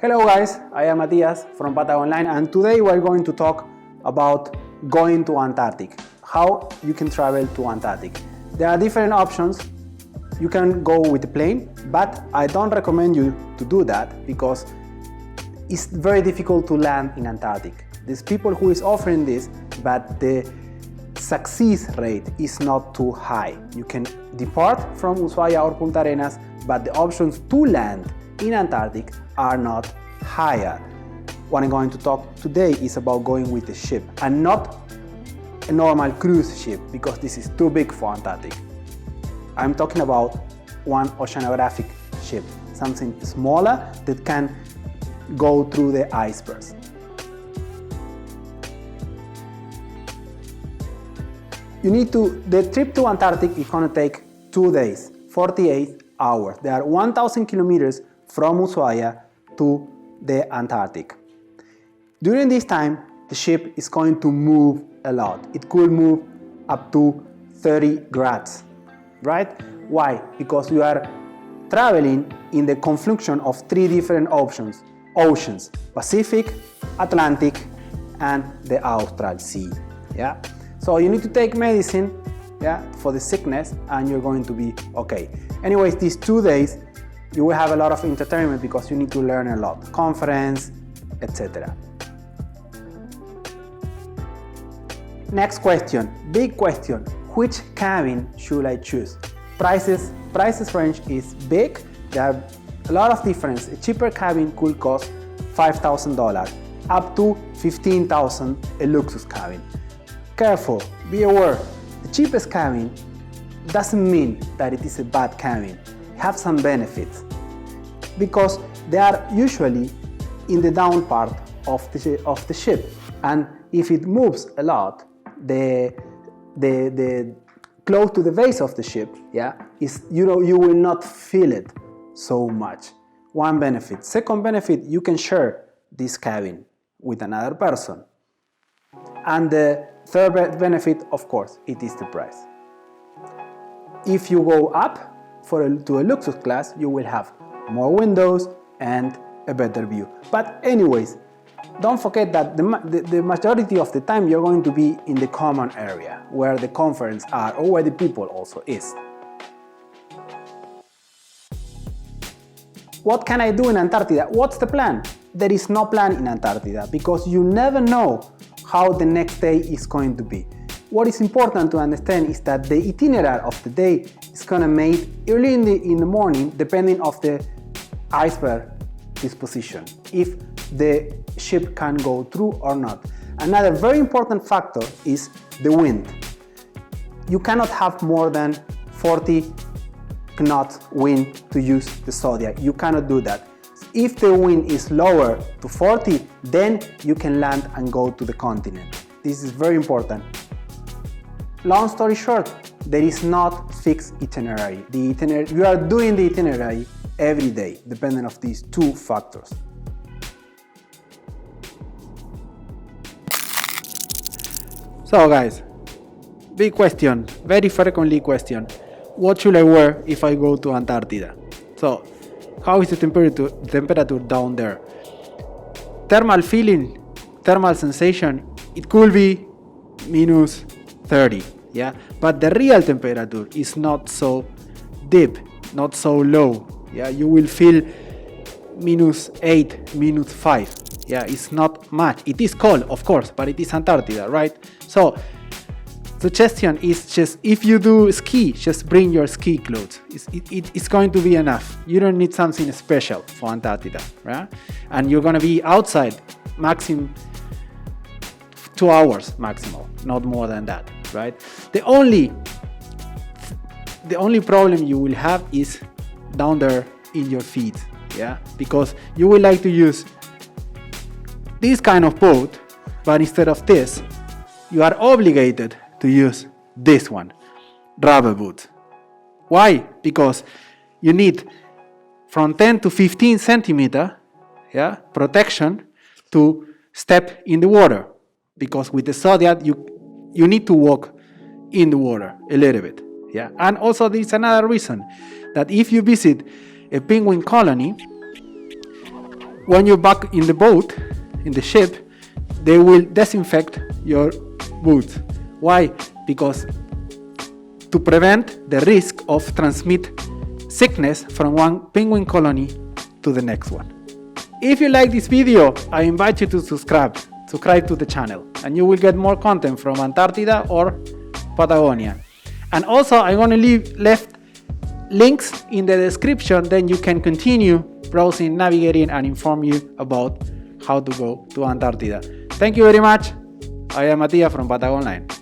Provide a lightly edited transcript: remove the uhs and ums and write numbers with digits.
Hello guys, I am Matías from Patagonline, and today we're going to talk about going to Antarctic, how you can travel to Antarctic. There are different options. You can go with a plane, but I don't recommend you to do that because it's very difficult to land in Antarctic. There's people who is offering this, but the success rate is not too high. You can depart from Ushuaia or Punta Arenas, but the options to land in Antarctic are not higher. What I'm going to talk today is about going with a ship and not a normal cruise ship, because this is too big for Antarctic. I'm talking about one oceanographic ship, something smaller that can go through the icebergs. The trip to Antarctic is going to take 2 days, 48 hours. There are 1,000 kilometers from Ushuaia to the Antarctic. During this time, the ship is going to move a lot. It could move up to 30 grads, right? Why? Because we are traveling in the confluence of 3 different oceans: Pacific, Atlantic, and the Austral Sea. Yeah. So you need to take medicine, yeah, for the sickness, and you're going to be okay. Anyways, these 2 days, you will have a lot of entertainment because you need to learn a lot, conference, etc. Next question, big question: which cabin should I choose? Prices range is big. There are a lot of difference. A cheaper cabin could cost $5,000 up to $15,000 a luxury cabin. Careful, be aware, the cheapest cabin doesn't mean that it is a bad cabin. It has some benefits because they are usually in the down part of the ship, and if it moves a lot, the close to the base of the ship, yeah, you will not feel it so much. One benefit. Second benefit, you can share this cabin with another person. And the third benefit, of course, it is the price. If you go up to a luxury class, you will have more windows and a better view. But anyways, don't forget that the majority of the time you're going to be in the common area where the conference are, or where the people also is. What can I do in Antarctica? What's the plan? There is no plan in Antarctica because you never know how the next day is going to be. What is important to understand is that the itinerary of the day is going to made early in the morning, depending of the iceberg disposition, if the ship can go through or not. Another very important factor is the wind. You cannot have more than 40 knots wind to use the Zodiac. You cannot do that. If the wind is lower to 40, then you can land and go to the continent. This is very important. Long story short, there is not fixed itinerary. You are doing the itinerary every day, depending on these 2 factors. So guys, big question, very frequently question: what should I wear if I go to Antarctica? So, how is the temperature down there? Thermal feeling, thermal sensation, it could be minus 30, yeah? But the real temperature is not so deep, not so low, yeah? You will feel minus 8, minus 5, yeah? It's not much. It is cold, of course, but it is Antarctica, right? So, suggestion is just, if you do ski, just bring your ski clothes. It's going to be enough. You don't need something special for Antarctica, right? And you're going to be outside maximum 2 hours maximum, not more than that, right? The only problem you will have is down there in your feet, yeah? Because you would like to use this kind of boat, but instead of this, you are obligated to use this one, rubber boot. Why? Because you need from 10 to 15 centimeter, yeah, protection to step in the water. Because with the Zodiac, you need to walk in the water a little bit, yeah. And also there's another reason that if you visit a penguin colony, when you're back in the boat, in the ship, they will disinfect your boots. Why? Because to prevent the risk of transmit sickness from one penguin colony to the next one. If you like this video, I invite you to subscribe to the channel, and you will get more content from Antarctica or Patagonia. And also I'm going to leave left links in the description, then you can continue browsing, navigating, and inform you about how to go to Antarctica. Thank you very much. I am Matia from Patagon Online.